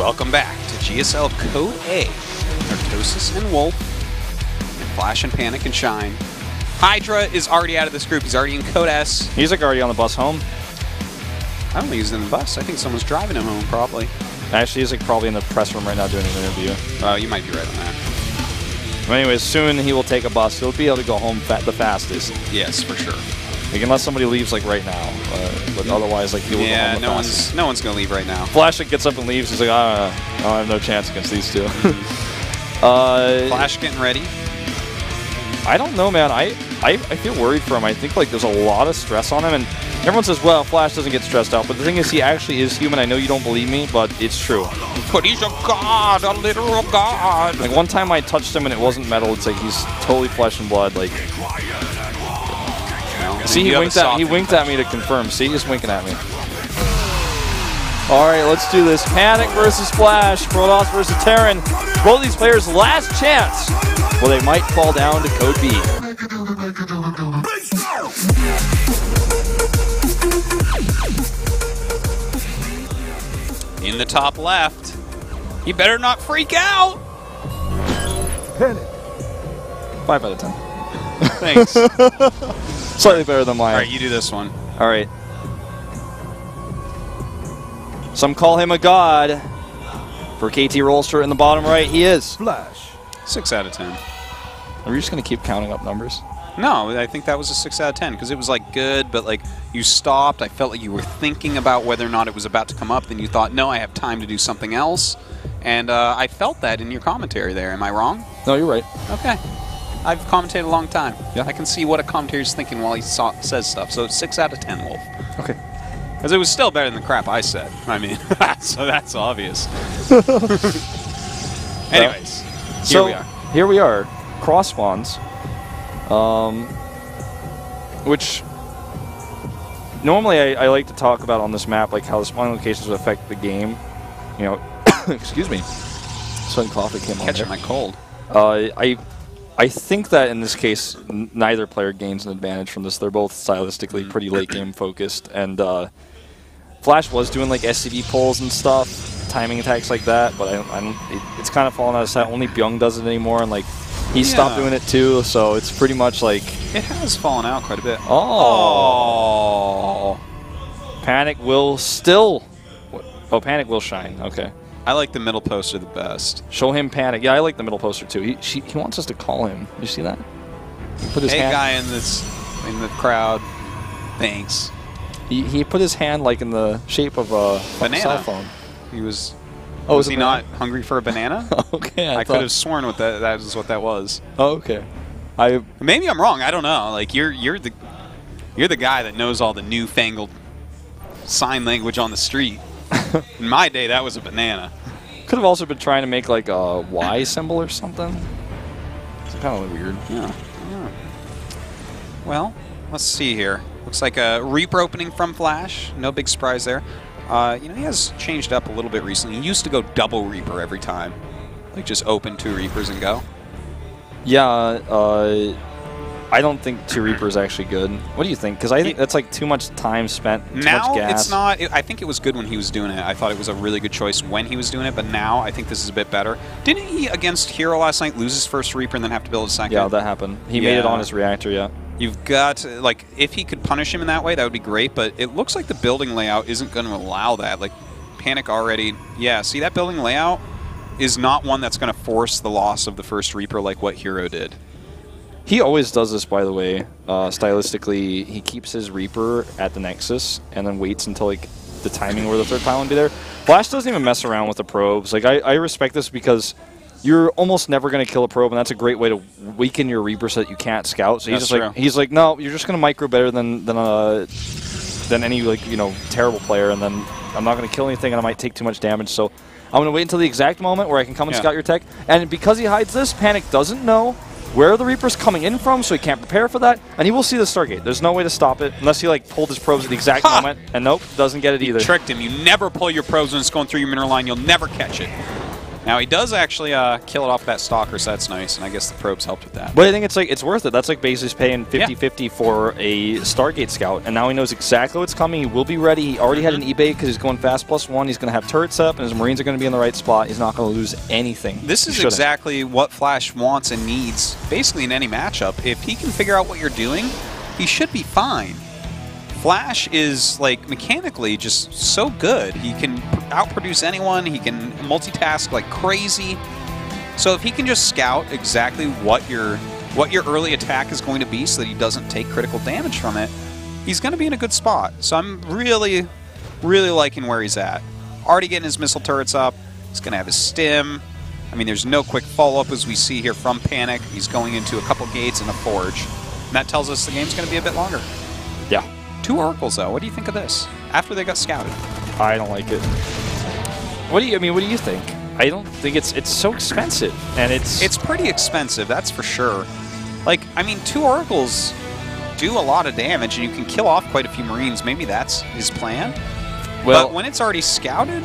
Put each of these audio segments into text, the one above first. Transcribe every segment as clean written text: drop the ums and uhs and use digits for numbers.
Welcome back to GSL Code A. Narcosis and Wolf, and Flash and Panic and Shine. Hydra is already out of this group. He's already in Code S. He's like already on the bus home. I don't think he's in the bus. I think someone's driving him home, probably. Actually, he's like probably in the press room right now doing an interview. Oh, you might be right on that. But anyways, soon he will take a bus. He'll be able to go home the fastest. Yes, for sure. Like, unless somebody leaves like right now, but otherwise, like he will go home the fastest. no one's gonna leave right now. Flash gets up and leaves. He's like, I have no chance against these two. Flash getting ready. I don't know, man. I feel worried for him. I think like there's a lot of stress on him, and everyone says, well, Flash doesn't get stressed out. But the thing is, he actually is human. I know you don't believe me, but it's true. But he's a god, a literal god. Like one time I touched him and it wasn't metal. It's like he's totally flesh and blood. Like, see, he winked at me to confirm. See, he's winking at me. All right, let's do this. Panic versus Flash. Protoss versus Terran. Both these players' last chance. Well, they might fall down to Code B. In the top left. He better not freak out. Panic. 5 out of 10. Thanks. Slightly better than mine. All right, you do this one. All right. Some call him a god. For KT Rollster in the bottom right, he is. Flash. 6 out of 10. Are we just going to keep counting up numbers? No, I think that was a 6 out of 10 because it was like good, but like you stopped. I felt like you were thinking about whether or not it was about to come up. Then you thought, no, I have time to do something else. And I felt that in your commentary there. Am I wrong? No, you're right. Okay. I've commentated a long time. Yeah. I can see what a commentator's thinking while he says stuff. So 6 out of 10, Wolf. Okay. Because it was still better than the crap I said. I mean, so that's obvious. Anyways, here we are. Here we are. Cross spawns. Which normally I like to talk about on this map, like how the spawning locations would affect the game. You know, excuse me. Sudden cough that came on Catching there. my cold. I think that in this case, neither player gains an advantage from this. They're both stylistically pretty late game focused, and Flash was doing like SCV pulls and stuff, timing attacks like that, but it's kind of fallen out of sight. Only Byung does it anymore, and like he stopped doing it too, so it's pretty much like it has fallen out quite a bit. Oh. Panic will still. Oh, Panic will shine. Okay. I like the middle poster the best. Show him Panic. Yeah, I like the middle poster too. He wants us to call him. You see that? Put his hand. Guy in the crowd. Thanks. He put his hand like in the shape of a cell phone. He was. Oh, was he not hungry for a banana? Okay. I could have sworn that was what that was. Oh, okay. Maybe I'm wrong. I don't know. Like you're the guy that knows all the newfangled sign language on the street. In my day, that was a banana. Could have also been trying to make like a Y symbol or something. It's kind of weird. Yeah. Well, let's see here. Looks like a Reaper opening from Flash. No big surprise there. You know, he has changed up a little bit recently. He used to go double Reaper every time. Like just open 2 Reapers and go. Yeah, I don't think 2 Reaper is actually good. What do you think? Because I think that's like too much time spent, too much gas. It's not. I think it was good when he was doing it. I thought it was a really good choice when he was doing it, but now I think this is a bit better. Didn't he, against Hero last night, lose his first Reaper and then have to build a second? Yeah, that happened. He made it on his reactor, yeah. You've got, like, if he could punish him in that way, that would be great, but it looks like the building layout isn't going to allow that. Like, Panic already, yeah, see that building layout is not one that's going to force the loss of the first Reaper like what Hero did. He always does this, by the way. Stylistically, he keeps his Reaper at the Nexus and then waits until like the timing where the 3rd pylon would be there. Flash doesn't even mess around with the probes. Like I respect this because you're almost never going to kill a probe, and that's a great way to weaken your Reaper so that you can't scout. So he's like, no, you're just going to micro better than any like terrible player, and then I'm not going to kill anything, and I might take too much damage. So I'm going to wait until the exact moment where I can come and scout your tech. And because he hides this, Panic doesn't know where the Reaper's coming in from, so he can't prepare for that, and he will see the Stargate. There's no way to stop it unless he like pulled his probes at the exact moment, and nope, doesn't get it either. You tricked him. You never pull your probes when it's going through your mineral line. You'll never catch it. Now he does actually kill it off that Stalker, so that's nice, and I guess the probes helped with that. But I think it's worth it. That's like basically paying 50-50 for a Stargate Scout, and now he knows exactly what's coming. He will be ready. He already had an eBay because he's going fast +1. He's going to have turrets up, and his Marines are going to be in the right spot. He's not going to lose anything. This is exactly what Flash wants and needs, basically in any matchup. If he can figure out what you're doing, he should be fine. Flash is, like, mechanically just so good. He can outproduce anyone. He can multitask like crazy. So if he can just scout exactly what your early attack is going to be so that he doesn't take critical damage from it, he's going to be in a good spot. So I'm really, really liking where he's at. Already getting his missile turrets up. He's going to have his stim. I mean, there's no quick follow-up as we see here from Panic. He's going into a couple gates and a forge. And that tells us the game's going to be a bit longer. Yeah. 2 oracles, though. What do you think of this? After they got scouted. I don't like it. What do you think? I don't think it's so expensive, and it's pretty expensive, that's for sure. Like, I mean, 2 oracles do a lot of damage, and you can kill off quite a few Marines. Maybe that's his plan. Well, but when it's already scouted,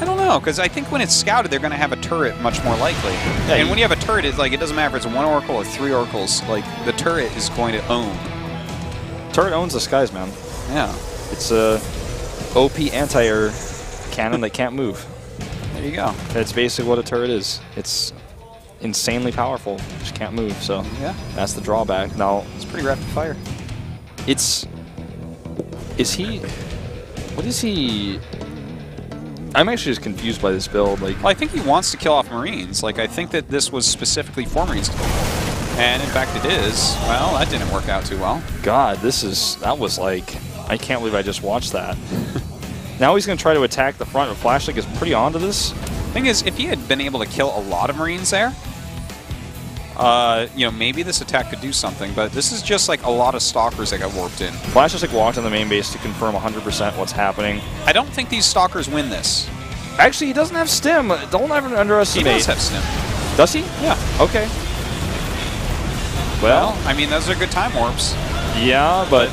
I don't know, because I think when it's scouted, they're going to have a turret much more likely. Yeah, and when you have a turret, it's like it doesn't matter if it's 1 oracle or 3 oracles. Like, the turret is going to own. Turret owns the skies, man. Yeah. It's a OP anti-air cannon that can't move. There you go. That's basically what a turret is. It's insanely powerful. Just can't move, so yeah, that's the drawback. Now, it's pretty rapid fire. What is he... I'm actually just confused by this build. Like, well, I think he wants to kill off Marines. Like, I think that this was specifically for Marines. And in fact it is. Well, that didn't work out too well. God, that was like, I can't believe I just watched that. Now he's going to try to attack the front, but Flashlight is pretty onto this. Thing is, if he had been able to kill a lot of Marines there, you know, maybe this attack could do something, but this is just like a lot of Stalkers that got warped in. Flash just like walked on the main base to confirm 100% what's happening. I don't think these Stalkers win this. Actually, he doesn't have stim. Don't ever underestimate. He does have stim. Does he? Yeah. Okay. Well, I mean, those are good time warps. Yeah, but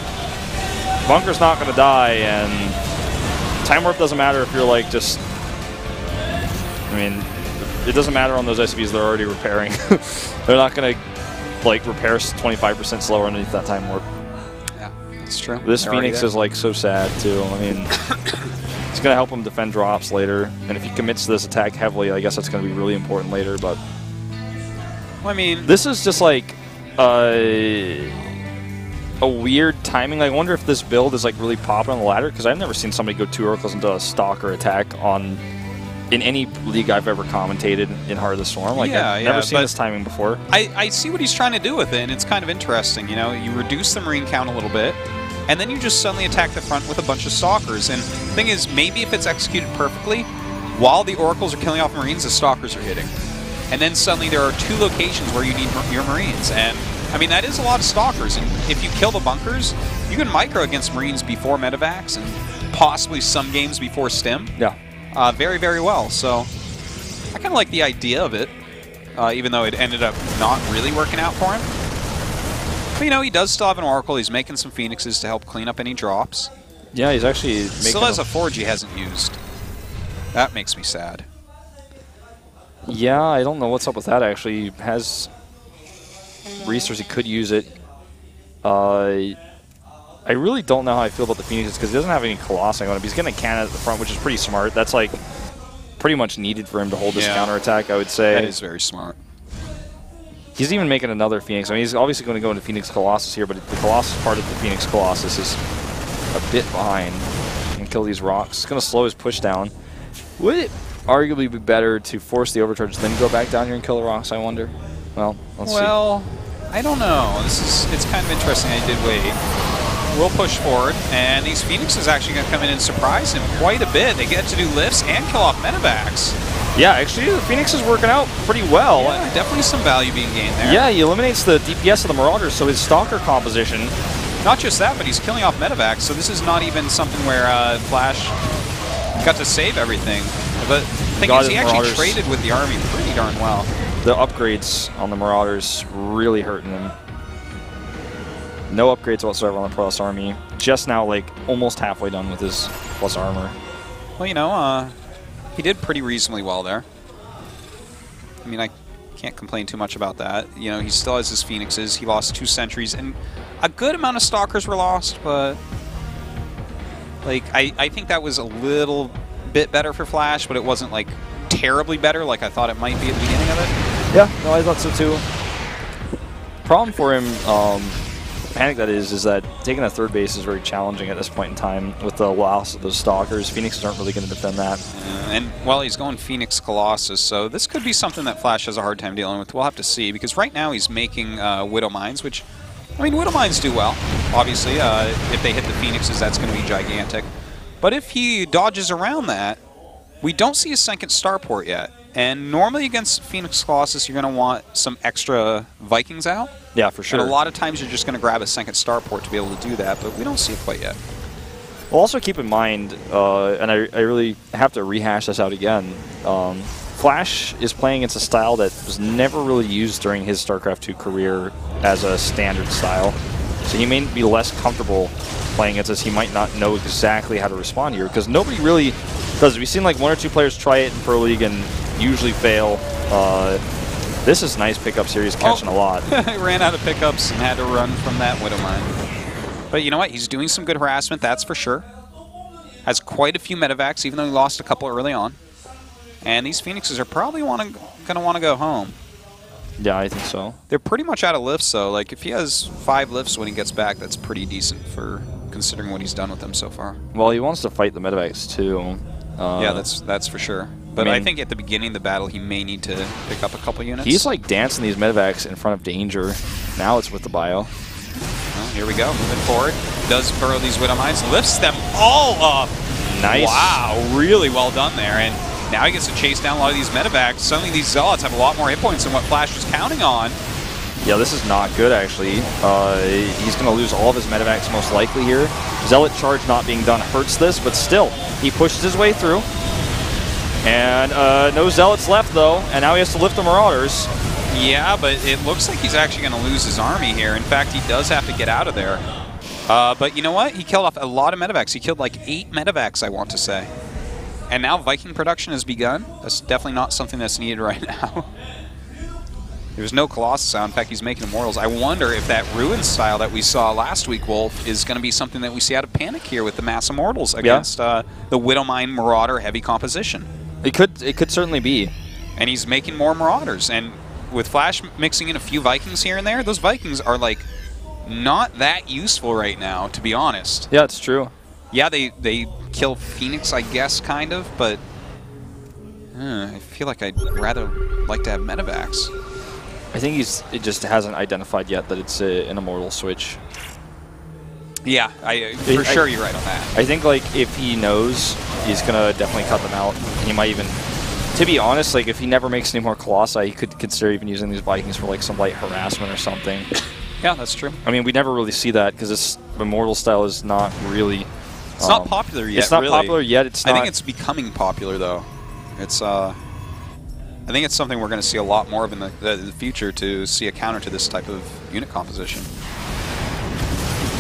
Bunker's not going to die, and time warp doesn't matter if you're like just... I mean, it doesn't matter on those SCVs they're already repairing. They're not going to like repair 25% slower underneath that time warp. Yeah, that's true. This Phoenix is like so sad too. I mean, it's going to help him defend drops later, and if he commits to this attack heavily, I guess that's going to be really important later. But well, I mean, this is just like a weird timing. I wonder if this build is like really popping on the ladder, because I've never seen somebody go 2 oracles into a Stalker attack in any league I've ever commentated in Heart of the Storm. Like, yeah, I've never seen this timing before. I see what he's trying to do with it, and it's kind of interesting. You know, you reduce the Marine count a little bit, and then you just suddenly attack the front with a bunch of Stalkers. And the thing is, maybe if it's executed perfectly, while the Oracles are killing off Marines, the Stalkers are hitting. And then suddenly there are 2 locations where you need your Marines. And, I mean, that is a lot of Stalkers. And if you kill the bunkers, you can micro against Marines before medevacs and possibly some games before stim. Yeah. Very, very well. So I kind of like the idea of it, even though it ended up not really working out for him. But, you know, he does still have an Oracle. He's making some Phoenixes to help clean up any drops. Yeah, he's actually making... Still has a Forge he hasn't used. That makes me sad. Yeah, I don't know what's up with that, actually. He has resource, he could use it. I really don't know how I feel about the Phoenixes, because he doesn't have any Colossi on him. He's getting a cannon at the front, which is pretty smart. That's like pretty much needed for him to hold this counterattack, I would say. That is very smart. He's even making another Phoenix. I mean, he's obviously going to go into Phoenix Colossus here, but the Colossus part of the Phoenix Colossus is a bit behind and kill these rocks. It's going to slow his push down. Would it arguably be better to force the overcharge then go back down here and kill the rocks, I wonder? Well, let's see. Well, I don't know. It's kind of interesting. I did wait. We'll push forward, and these Phoenixes actually going to come in and surprise him quite a bit. They get to do lifts and kill off medevacs. Yeah, actually, the Phoenix is working out pretty well. Yeah, definitely some value being gained there. Yeah, he eliminates the DPS of the Marauders, so his Stalker composition... Not just that, but he's killing off medevacs, so this is not even something where Flash got to save everything. But the thing is, he actually traded with the army pretty darn well. The upgrades on the Marauders really hurting him. No upgrades whatsoever on the Plus Army. Just now, like, almost halfway done with his plus armor. Well, you know, he did pretty reasonably well there. I mean, I can't complain too much about that. You know, he still has his Phoenixes. He lost 2 sentries, and a good amount of Stalkers were lost, but like I think that was a little bit better for Flash, but it wasn't like terribly better like I thought it might be at the beginning of it. Yeah, no, I thought so too. Problem for him, Panic that is that taking a third base is very challenging at this point in time with the loss of those Stalkers. Phoenixes aren't really going to defend that. And, well, he's going Phoenix Colossus, so this could be something that Flash has a hard time dealing with. We'll have to see, because right now he's making Widow Mines, which, I mean, Widow Mines do well, obviously. If they hit the Phoenixes, that's going to be gigantic. But if he dodges around that, we don't see a second starport yet. And normally against Phoenix Colossus, you're going to want some extra Vikings out. Yeah, for sure. And a lot of times you're just going to grab a second starport to be able to do that, but we don't see it quite yet. Well, also keep in mind, and I really have to rehash this out again, Flash is playing against a style that was never really used during his StarCraft II career as a standard style. So he may be less comfortable playing against this. He might not know exactly how to respond here, because nobody really does. We've seen like 1 or 2 players try it in Pro League and usually fail. This is nice pickup series, catching a lot. I ran out of pickups and had to run from that Widow Mine. But you know what? He's doing some good harassment, that's for sure. Has quite a few medevacs, even though he lost a couple early on. And these Phoenixes are probably going to want to go home. Yeah, I think so. They're pretty much out of lifts, though. Like, if he has 5 lifts when he gets back, that's pretty decent for considering what he's done with them so far. Well, he wants to fight the medevacs, too. Yeah, that's for sure. But I think at the beginning of the battle, he may need to pick up a couple units. He's like dancing these medevacs in front of danger. Now it's with the bio. Well, here we go, moving forward. Does burrow these Widow Mines, lifts them all up. Nice. Wow, really well done there. And now he gets to chase down a lot of these medevacs. Suddenly these Zealots have a lot more hit points than what Flash was counting on. Yeah, this is not good, actually. He's going to lose all of his medevacs most likely here. Zealot charge not being done hurts this, but still, he pushes his way through. And no Zealots left, though, and now he has to lift the Marauders. Yeah, but it looks like he's actually going to lose his army here. In fact, he does have to get out of there. But you know what? He killed off a lot of medevacs. He killed like 8 medevacs, I want to say. And now Viking production has begun. That's definitely not something that's needed right now. There's no Colossus out. In fact, he's making Immortals. I wonder if that Ruin style that we saw last week, Wolf, is going to be something that we see out of Panic here with the Mass Immortals against the Widow Mine Marauder heavy composition. It could certainly be. And he's making more Marauders. And with Flash mixing in a few Vikings here and there, those Vikings are like not that useful right now, to be honest. Yeah, it's true. Yeah, they kill Phoenix, I guess, kind of, but I feel like I'd rather like to have medevacs. I think it just hasn't identified yet that it's an Immortal switch. Yeah, for sure you're right on that. I think like if he knows, he's gonna definitely cut them out. And he might even, to be honest, like if he never makes any more Colossi, he could consider even using these Vikings for like some light harassment or something. Yeah, that's true. I mean, we never really see that because this Immortal style is not really. It's not popular yet. It's not really. popular yet. It's not. I think it's becoming popular though. It's I think it's something we're going to see a lot more of in the future to see a counter to this type of unit composition.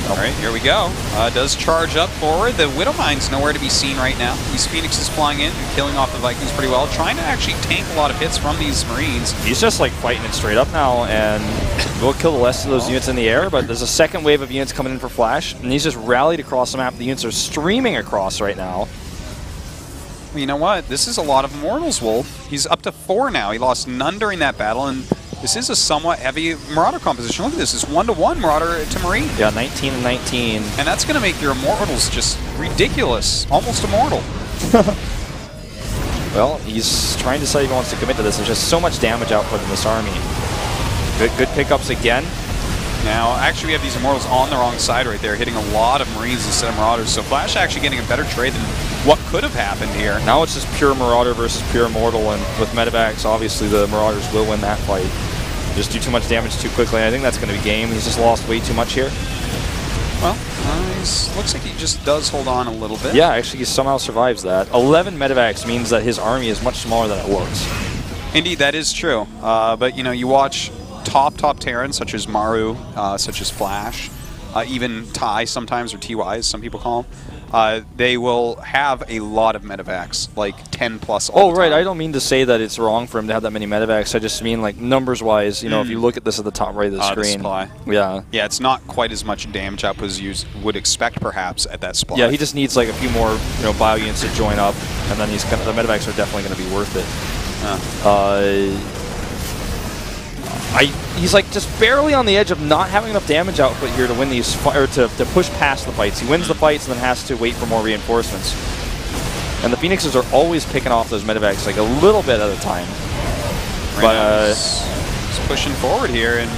All right, here we go. Does charge up forward. The Widow Mine's nowhere to be seen right now. These Phoenixes flying in and killing off the Vikings pretty well. Trying to actually tank a lot of hits from these Marines. He's just like fighting it straight up now, and we'll kill the rest of those units in the air, but there's a second wave of units coming in for Flash, and he's just rallied across the map. The units are streaming across right now. Well, you know what? This is a lot of Immortals, Wolf. He's up to 4 now. He lost none during that battle, and this is a somewhat heavy Marauder composition. Look at this. It's 1-to-1 Marauder to Marine. Yeah, 19 and 19. And that's going to make your Immortals just ridiculous. Almost immortal. Well, he's trying to say he wants to commit to this. There's just so much damage output in this army. Good pickups again. Now, actually, we have these Immortals on the wrong side right there, hitting a lot of Marines instead of Marauders. So Flash actually getting a better trade than what could have happened here. Now it's just pure Marauder versus pure Immortal, and with medevacs, obviously the Marauders will win that fight. Just do too much damage too quickly. I think that's going to be game. He's just lost way too much here. Well, looks like he just does hold on a little bit. Yeah, actually he somehow survives that. 11 medevacs means that his army is much smaller than it looks. Indeed, that is true. But, you know, you watch top Terrans, such as Maru, such as Flash, even TIE sometimes, or TY as some people call them, they will have a lot of medevacs, like 10 plus all the time. I don't mean to say that it's wrong for him to have that many medevacs. I just mean, like, numbers-wise, you know, if you look at this at the top right of the screen. The supply. Yeah. Yeah, it's not quite as much damage output as you would expect, perhaps, at that supply. Yeah, he just needs, like, a few more, you know, bio units to join up, and then the medevacs are definitely going to be worth it. He's like just barely on the edge of not having enough damage output here to win these, or to push past the fights. He wins the fights and then has to wait for more reinforcements. And the Phoenixes are always picking off those medevacs like a little bit at a time. But he's pushing forward here, and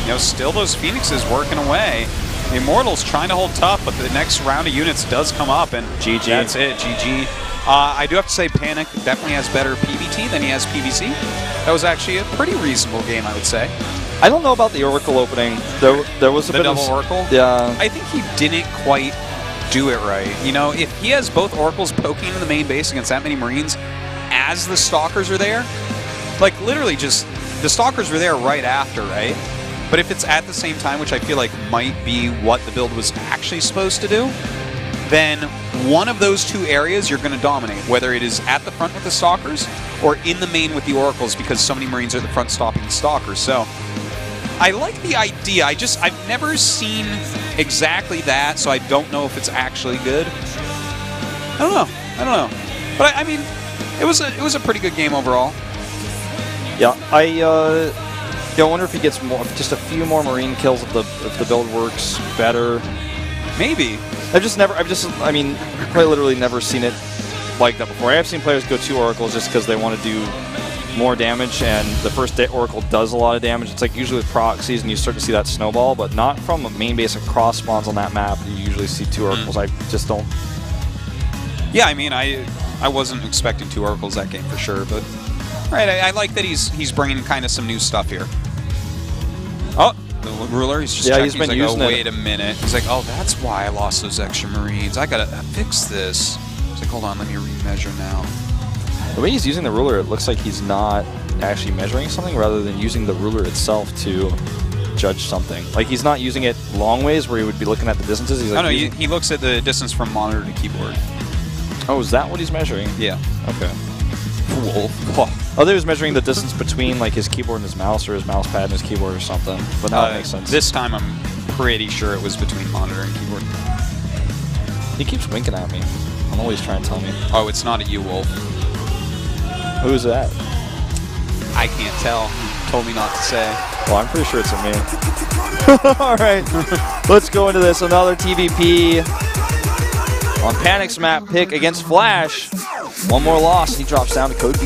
you know, still those Phoenixes working away. The Immortals trying to hold tough, but the next round of units does come up, and GG. That's it. GG. I do have to say, Panic definitely has better PvT than he has PvC. That was actually a pretty reasonable game, I would say. I don't know about the Oracle opening. There was a bit double of Oracle. Yeah. I think he didn't quite do it right. You know, if he has both Oracles poking into the main base against that many Marines, as the Stalkers are there, like literally just the Stalkers were there right after, right? But if it's at the same time, which I feel like might be what the build was actually supposed to do, then one of those two areas you're going to dominate, whether it is at the front with the Stalkers or in the main with the Oracles, because so many Marines are at the front stopping the Stalkers. So I like the idea. I've never seen exactly that, so I don't know if it's actually good. I don't know. But I mean, it was a pretty good game overall. Yeah, I wonder if he gets just a few more Marine kills if the build works better. Maybe. I mean, quite literally never seen it like that before. I have seen players go 2 Oracles just because they want to do more damage, and the first Oracle does a lot of damage. It's like usually with proxies, and you start to see that snowball, but not from a main base across spawns on that map. You usually see 2 Oracles. I just don't. Yeah, I mean, I wasn't expecting 2 Oracles that game for sure, but all right, I like that he's bringing kind of some new stuff here. Oh. The ruler, he's just checking. He's been like, using oh, wait a minute. He's like, oh, that's why I lost those extra Marines. I gotta fix this. He's like, hold on, let me remeasure now. The way he's using the ruler, it looks like he's not actually measuring something rather than using the ruler itself to judge something. Like, he's not using it long ways where he would be looking at the distances. He's like, he looks at the distance from monitor to keyboard. Oh, is that what he's measuring? Yeah. Okay. Cool. Oh, they was measuring the distance between like his keyboard and his mouse, or his mouse pad and his keyboard or something. But now it makes sense. This time I'm pretty sure it was between monitor and keyboard. He keeps winking at me. I don't know what he's trying to tell me. Oh, it's not a you, Wolf. Who's that? I can't tell. He told me not to say. Well, I'm pretty sure it's a me. All right. Let's go into this. Another TVP on Panic's map pick against Flash. One more loss, and he drops down to Code B.